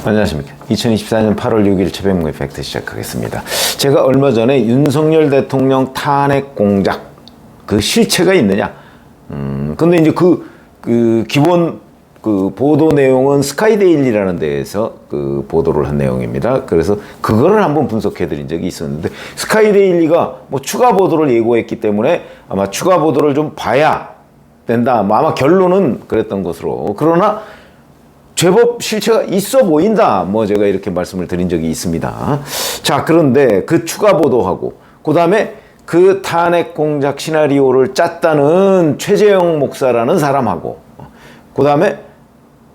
안녕하십니까. 2024년 8월 6일 최병무의 팩트 시작하겠습니다. 제가 얼마 전에 윤석열 대통령 탄핵 공작 그 실체가 있느냐. 근데 이제 기본 보도 내용은 스카이데일리라는 데에서 보도를 한 내용입니다. 그래서 그거를 한번 분석해 드린 적이 있었는데, 스카이데일리가 뭐 추가 보도를 예고했기 때문에 아마 추가 보도를 좀 봐야 된다. 아마 결론은 그랬던 것으로. 그러나 제법 실체가 있어 보인다. 뭐 제가 이렇게 말씀을 드린 적이 있습니다. 자, 그런데 그 추가 보도하고, 그 다음에 그 탄핵 공작 시나리오를 짰다는 최재형 목사라는 사람하고, 그 다음에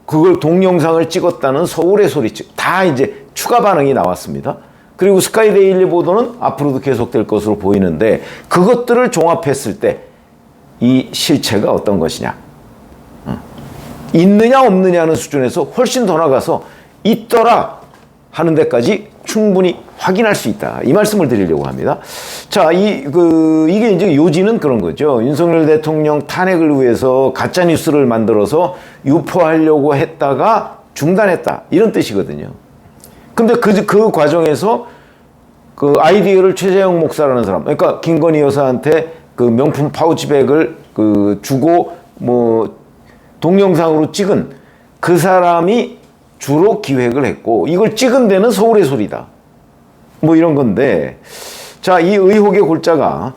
그걸 동영상을 찍었다는 서울의 소리, 다 이제 추가 반응이 나왔습니다. 그리고 스카이데일리 보도는 앞으로도 계속될 것으로 보이는데, 그것들을 종합했을 때 이 실체가 어떤 것이냐, 있느냐 없느냐는 수준에서 훨씬 더 나가서 있더라 하는 데까지 충분히 확인할 수 있다. 이 말씀을 드리려고 합니다. 자, 이게 이제 요지는 그런 거죠. 윤석열 대통령 탄핵을 위해서 가짜뉴스를 만들어서 유포하려고 했다가 중단했다. 이런 뜻이거든요. 근데 그 과정에서 그 아이디어를 최재형 목사라는 사람, 그러니까 김건희 여사한테 그 명품 파우치백을 주고 뭐 동영상으로 찍은 그 사람이 주로 기획을 했고, 이걸 찍은 데는 서울의 소리다. 뭐 이런 건데, 자, 이 의혹의 골자가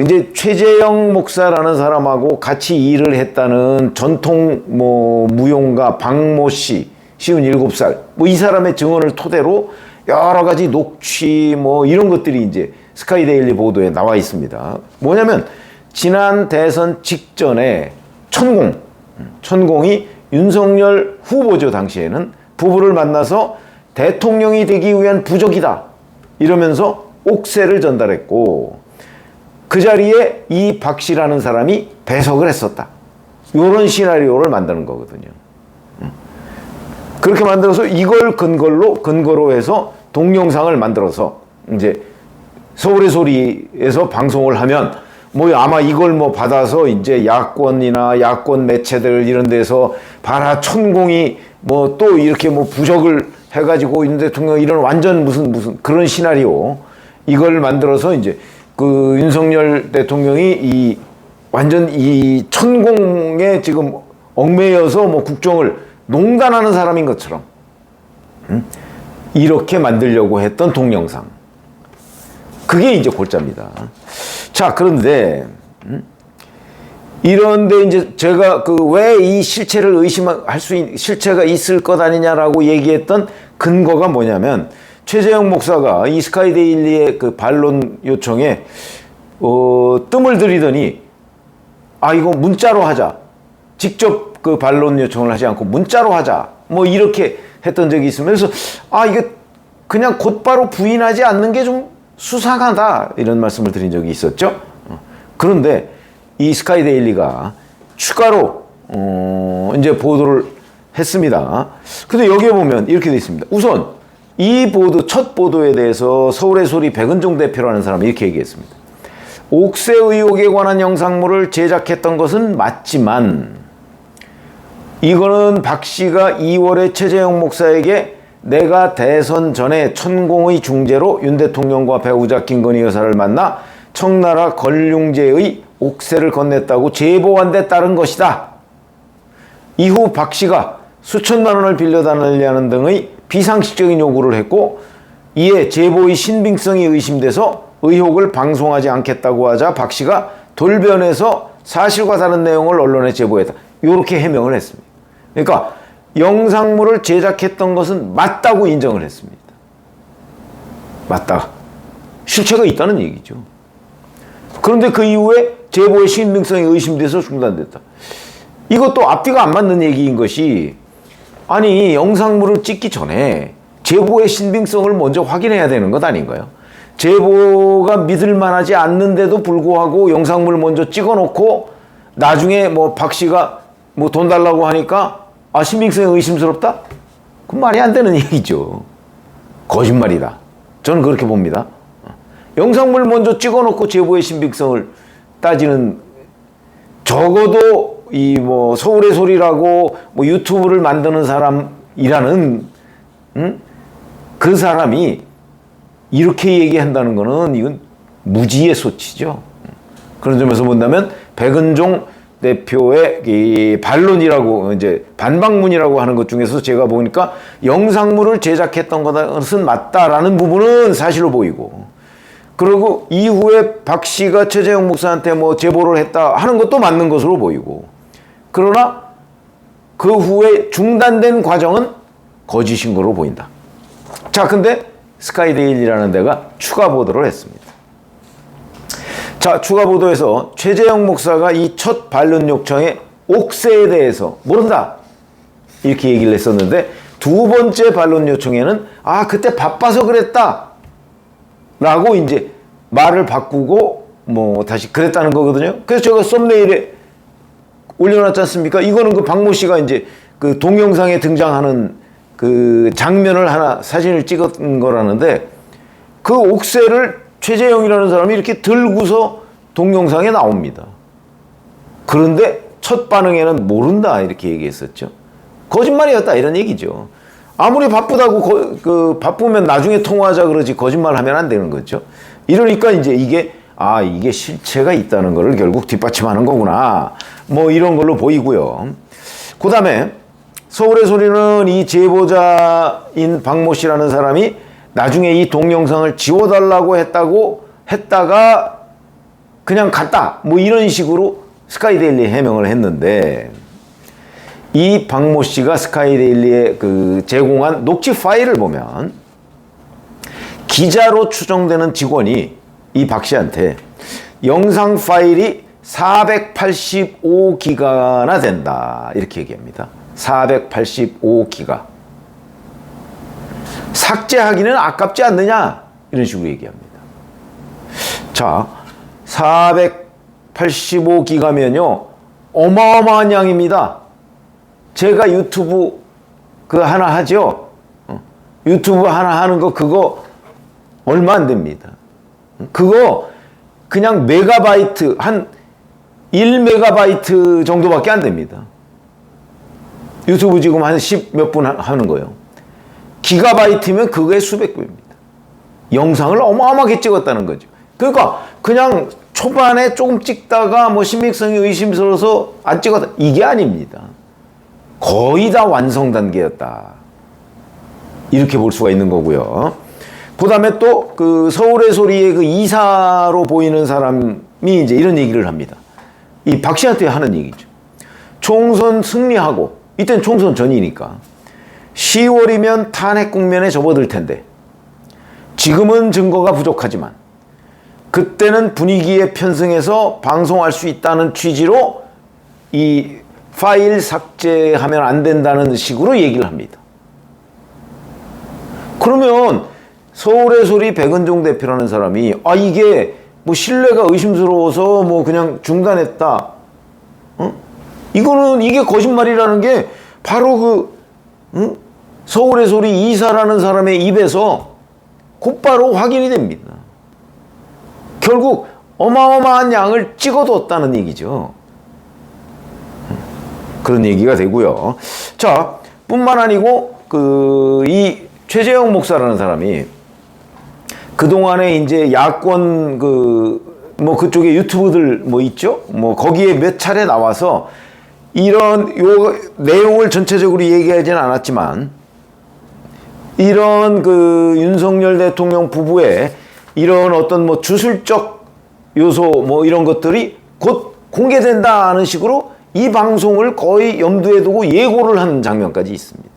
이제 최재형 목사라는 사람하고 같이 일을 했다는 전통 무용가 박모 씨, 57살, 이 사람의 증언을 토대로 여러 가지 녹취 이런 것들이 이제 스카이데일리 보도에 나와 있습니다. 뭐냐면 지난 대선 직전에 천공이 윤석열 후보죠. 당시에는 부부를 만나서 대통령이 되기 위한 부적이다 이러면서 옥새를 전달했고, 그 자리에 이 박 씨라는 사람이 배석을 했었다. 이런 시나리오를 만드는 거거든요. 그렇게 만들어서 이걸 근거로 해서 동영상을 만들어서 이제 서울의 소리에서 방송을 하면 아마 이걸 받아서 이제 야권이나 야권 매체들 이런 데서 봐라, 천공이 또 이렇게 부적을 해가지고 윤 대통령 이런 완전 무슨 그런 시나리오, 이걸 만들어서 이제 윤석열 대통령이 완전 이 천공에 지금 얽매여서 국정을 농단하는 사람인 것처럼 이렇게 만들려고 했던 동영상. 그게 이제 골자입니다. 자, 그런데 이런데 이제 제가 왜 이 실체를 실체가 있을 것 아니냐라고 얘기했던 근거가 뭐냐면, 최재형 목사가 이 스카이데일리의 반론 요청에 뜸을 들이더니, 이거 문자로 하자. 직접 반론 요청을 하지 않고 문자로 하자. 이렇게 했던 적이 있으면서, 이게 그냥 곧바로 부인하지 않는 게 좀 수상하다, 이런 말씀을 드린 적이 있었죠. 그런데 이 스카이데일리가 추가로 이제 보도를 했습니다. 근데 여기에 보면 이렇게 되어 있습니다. 우선 이 첫 보도에 대해서 서울의 소리 백은종 대표라는 사람이 이렇게 얘기했습니다. 옥새 의혹에 관한 영상물을 제작했던 것은 맞지만, 이거는 박 씨가 2월에 최재형 목사에게 내가 대선 전에 천공의 중재로 윤 대통령과 배우자 김건희 여사를 만나 청나라 걸륭제의 옥새를 건넸다고 제보한 데 따른 것이다. 이후 박 씨가 수천만 원을 빌려달라는 등의 비상식적인 요구를 했고, 이에 제보의 신빙성이 의심돼서 의혹을 방송하지 않겠다고 하자 박 씨가 돌변해서 사실과 다른 내용을 언론에 제보했다. 이렇게 해명을 했습니다. 그러니까 영상물을 제작했던 것은 맞다고 인정을 했습니다. 맞다. 실체가 있다는 얘기죠. 그런데 그 이후에 제보의 신빙성이 의심돼서 중단됐다. 이것도 앞뒤가 안 맞는 얘기인 것이, 아니, 영상물을 찍기 전에 제보의 신빙성을 먼저 확인해야 되는 것 아닌가요? 제보가 믿을만하지 않는데도 불구하고 영상물을 먼저 찍어놓고 나중에 박 씨가 돈 달라고 하니까 신빙성이 의심스럽다? 그건 말이 안 되는 얘기죠. 거짓말이다. 저는 그렇게 봅니다. 영상물 먼저 찍어놓고 제보의 신빙성을 따지는, 적어도 이 뭐 서울의 소리라고 뭐 유튜브를 만드는 사람이라는 그 사람이 이렇게 얘기한다는 거는 이건 무지의 소치죠. 그런 점에서 본다면 백은종 대표의 이 반론이라고 이제 반박문이라고 하는 것 중에서 제가 보니까 영상물을 제작했던 것은 맞다라는 부분은 사실로 보이고, 그리고 이후에 박 씨가 최재형 목사한테 뭐 제보를 했다 하는 것도 맞는 것으로 보이고, 그러나 그 후에 중단된 과정은 거짓인 것으로 보인다. 자, 근데 스카이데일리라는 데가 추가 보도를 했습니다. 자, 추가 보도에서 최재형 목사가 이 첫 반론 요청의 옥세에 대해서 모른다 이렇게 얘기를 했었는데, 두 번째 반론 요청에는 그때 바빠서 그랬다 라고 이제 말을 바꾸고 뭐 다시 그랬다는 거거든요. 그래서 제가 썸네일에 올려놨지 않습니까? 이거는 그 박모 씨가 이제 그 동영상에 등장하는 그 장면을 하나 사진을 찍은 거라는데, 그 옥새를 최재형이라는 사람이 이렇게 들고서 동영상에 나옵니다. 그런데 첫 반응에는 모른다 이렇게 얘기했었죠. 거짓말이었다 이런 얘기죠. 아무리 바쁘다고 바쁘면 나중에 통화하자 그러지 거짓말하면 안 되는 거죠. 이러니까 이제 이게 실체가 있다는 것을 결국 뒷받침하는 거구나, 뭐 이런 걸로 보이고요. 그 다음에 서울의 소리는 이 제보자인 박모 씨라는 사람이 나중에 이 동영상을 지워달라고 했다가 그냥 갔다 뭐 이런 식으로 스카이데일리에 해명을 했는데, 이 박모 씨가 스카이데일리에 그 제공한 녹취 파일을 보면 기자로 추정되는 직원이 이 박 씨한테 영상 파일이 485기가나 된다 이렇게 얘기합니다. 485기가. 삭제하기는 아깝지 않느냐 이런 식으로 얘기합니다. 자, 485기가면요 어마어마한 양입니다. 제가 유튜브 하나 하죠. 유튜브 하나 하는 거 그거 얼마 안 됩니다. 그거 그냥 메가바이트 한 1메가바이트 정도밖에 안 됩니다. 유튜브 지금 한 10 몇 분 하는 거예요. 기가바이트면 그거의 수백 배입니다. 영상을 어마어마하게 찍었다는 거죠. 그러니까 그냥 초반에 조금 찍다가 뭐 신빙성이 의심스러워서 안 찍었다 이게 아닙니다. 거의 다 완성 단계였다 이렇게 볼 수가 있는 거고요. 그 다음에 또 그 서울의 소리의 그 이사로 보이는 사람이 이제 이런 얘기를 합니다. 이 박 씨한테 하는 얘기죠. 총선 승리하고, 이때는 총선 전이니까 10월이면 탄핵 국면에 접어들 텐데 지금은 증거가 부족하지만 그때는 분위기에 편승해서 방송할 수 있다는 취지로 이 파일 삭제하면 안 된다는 식으로 얘기를 합니다. 그러면 서울의 소리 백은종 대표라는 사람이 이게 뭐 신뢰가 의심스러워서 뭐 그냥 중단했다. 이게 거짓말이라는 게 바로 서울의 소리 이사라는 사람의 입에서 곧바로 확인이 됩니다. 결국 어마어마한 양을 찍어뒀다는 얘기죠. 그런 얘기가 되고요. 자, 뿐만 아니고 이 최재형 목사라는 사람이 그동안에 이제 야권 뭐 그쪽에 유튜브들 뭐 있죠? 뭐 거기에 몇 차례 나와서 이런 내용을 전체적으로 얘기하지는 않았지만 이런 윤석열 대통령 부부의 이런 어떤 뭐 주술적 요소 뭐 이런 것들이 곧 공개된다는 식으로 이 방송을 거의 염두에 두고 예고를 하는 장면까지 있습니다.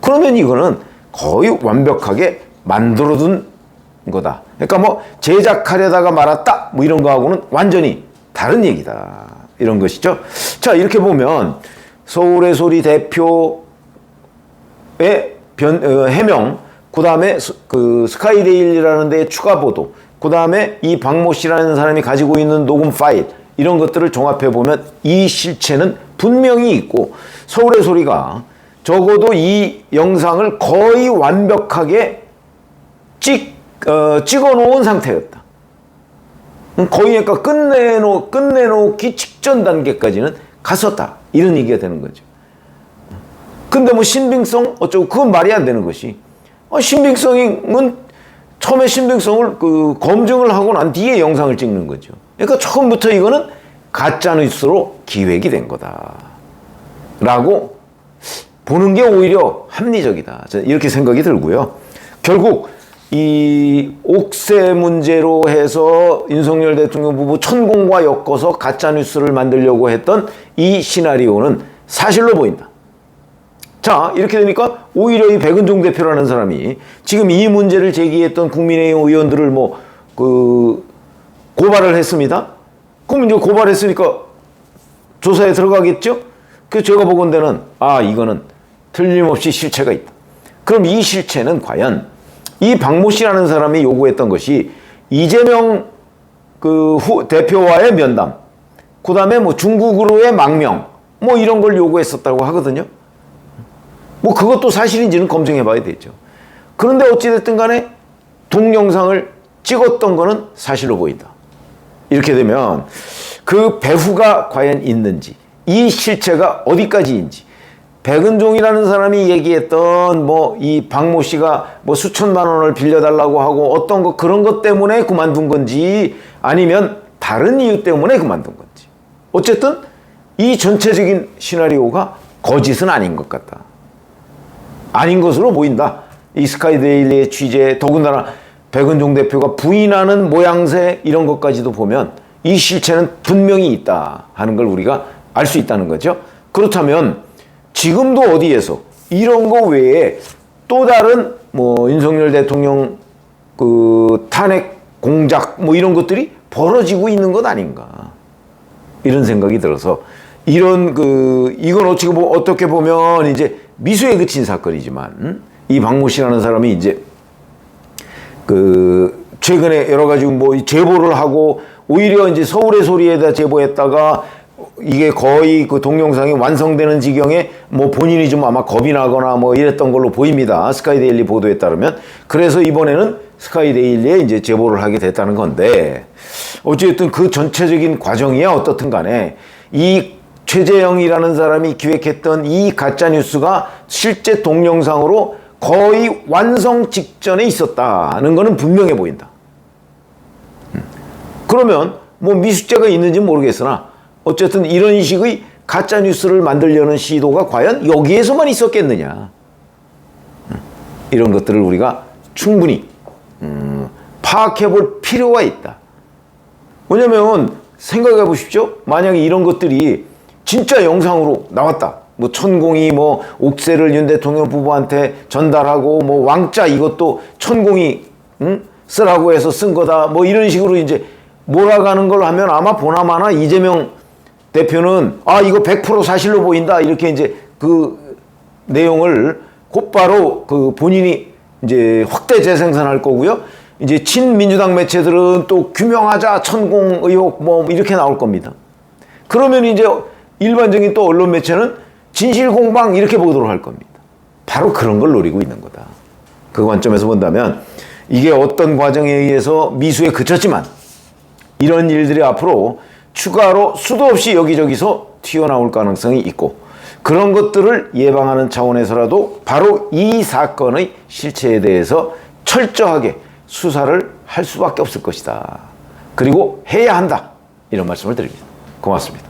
그러면 이거는 거의 완벽하게 만들어둔 거다. 그러니까 뭐 제작하려다가 말았다 뭐 이런 거하고는 완전히 다른 얘기다 이런 것이죠. 자, 이렇게 보면 서울의 소리 대표의 해명, 그 다음에 스카이데일리라는 데의 추가 보도, 그 다음에 이 박모 씨라는 사람이 가지고 있는 녹음 파일 이런 것들을 종합해 보면 이 실체는 분명히 있고 서울의 소리가 적어도 이 영상을 거의 완벽하게 찍어 놓은 상태였다. 거의 그러니까 끝내놓기 직전 단계까지는 갔었다. 이런 얘기가 되는 거죠. 근데 뭐 신빙성 어쩌고 그건 말이 안 되는 것이 신빙성은 처음에 신빙성을 검증을 하고 난 뒤에 영상을 찍는 거죠. 그러니까 처음부터 이거는 가짜뉴스로 기획이 된 거다 라고 보는 게 오히려 합리적이다. 이렇게 생각이 들고요. 결국 이 옥새 문제로 해서 윤석열 대통령 부부 천공과 엮어서 가짜뉴스를 만들려고 했던 이 시나리오는 사실로 보인다. 자, 이렇게 되니까 오히려 이 백은종 대표라는 사람이 지금 이 문제를 제기했던 국민의힘 의원들을 고발을 했습니다. 그럼 이제 고발했으니까 조사에 들어가겠죠? 그래서 제가 보건대는 이거는 틀림없이 실체가 있다. 그럼 이 실체는 과연 이 박모 씨라는 사람이 요구했던 것이 이재명 대표와의 면담, 그 다음에 중국으로의 망명, 이런 걸 요구했었다고 하거든요. 그것도 사실인지는 검증해 봐야 되죠. 그런데 어찌됐든 간에 동영상을 찍었던 거는 사실로 보인다. 이렇게 되면 그 배후가 과연 있는지, 이 실체가 어디까지인지, 백은종이라는 사람이 얘기했던 이 박모 씨가 수천만 원을 빌려달라고 하고 어떤 그런 것 때문에 그만둔 건지 아니면 다른 이유 때문에 그만둔 건지. 어쨌든 이 전체적인 시나리오가 거짓은 아닌 것 같다. 아닌 것으로 보인다. 이 스카이데일리의 취재, 더군다나 백은종 대표가 부인하는 모양새 이런 것까지도 보면 이 실체는 분명히 있다 하는 걸 우리가 알 수 있다는 거죠. 그렇다면 지금도 어디에서 이런 거 외에 또 다른 윤석열 대통령 탄핵 공작 이런 것들이 벌어지고 있는 것 아닌가 이런 생각이 들어서 이건 어떻게 보면 이제 미수에 그친 사건이지만 이 박모 씨라는 사람이 이제 최근에 여러 가지 제보를 하고 오히려 이제 서울의 소리에다 제보했다가 이게 거의 동영상이 완성되는 지경에 본인이 좀 아마 겁이 나거나 이랬던 걸로 보입니다. 스카이데일리 보도에 따르면. 그래서 이번에는 스카이데일리에 이제 제보를 하게 됐다는 건데 어쨌든 그 전체적인 과정이야 어떻든 간에 이 최재형이라는 사람이 기획했던 이 가짜뉴스가 실제 동영상으로 거의 완성 직전에 있었다는 거는 분명해 보인다. 그러면 미수죄가 있는지 모르겠으나 어쨌든 이런 식의 가짜뉴스를 만들려는 시도가 과연 여기에서만 있었겠느냐. 이런 것들을 우리가 충분히 파악해 볼 필요가 있다. 왜냐면 생각해 보십시오. 만약에 이런 것들이 진짜 영상으로 나왔다. 천공이 옥새를 윤 대통령 부부한테 전달하고 왕자 이것도 천공이 쓰라고 해서 쓴 거다. 이런 식으로 이제 몰아가는 걸 하면 아마 보나마나 이재명 대표는 이거 100% 사실로 보인다. 이렇게 이제 그 내용을 곧바로 본인이 이제 확대 재생산할 거고요. 이제 친민주당 매체들은 또 규명하자 천공 의혹 이렇게 나올 겁니다. 그러면 이제 일반적인 또 언론 매체는 진실 공방 이렇게 보도록 할 겁니다. 바로 그런 걸 노리고 있는 거다. 그 관점에서 본다면 이게 어떤 과정에 의해서 미수에 그쳤지만 이런 일들이 앞으로 추가로 수도 없이 여기저기서 튀어나올 가능성이 있고 그런 것들을 예방하는 차원에서라도 바로 이 사건의 실체에 대해서 철저하게 수사를 할 수밖에 없을 것이다. 그리고 해야 한다. 이런 말씀을 드립니다. 고맙습니다.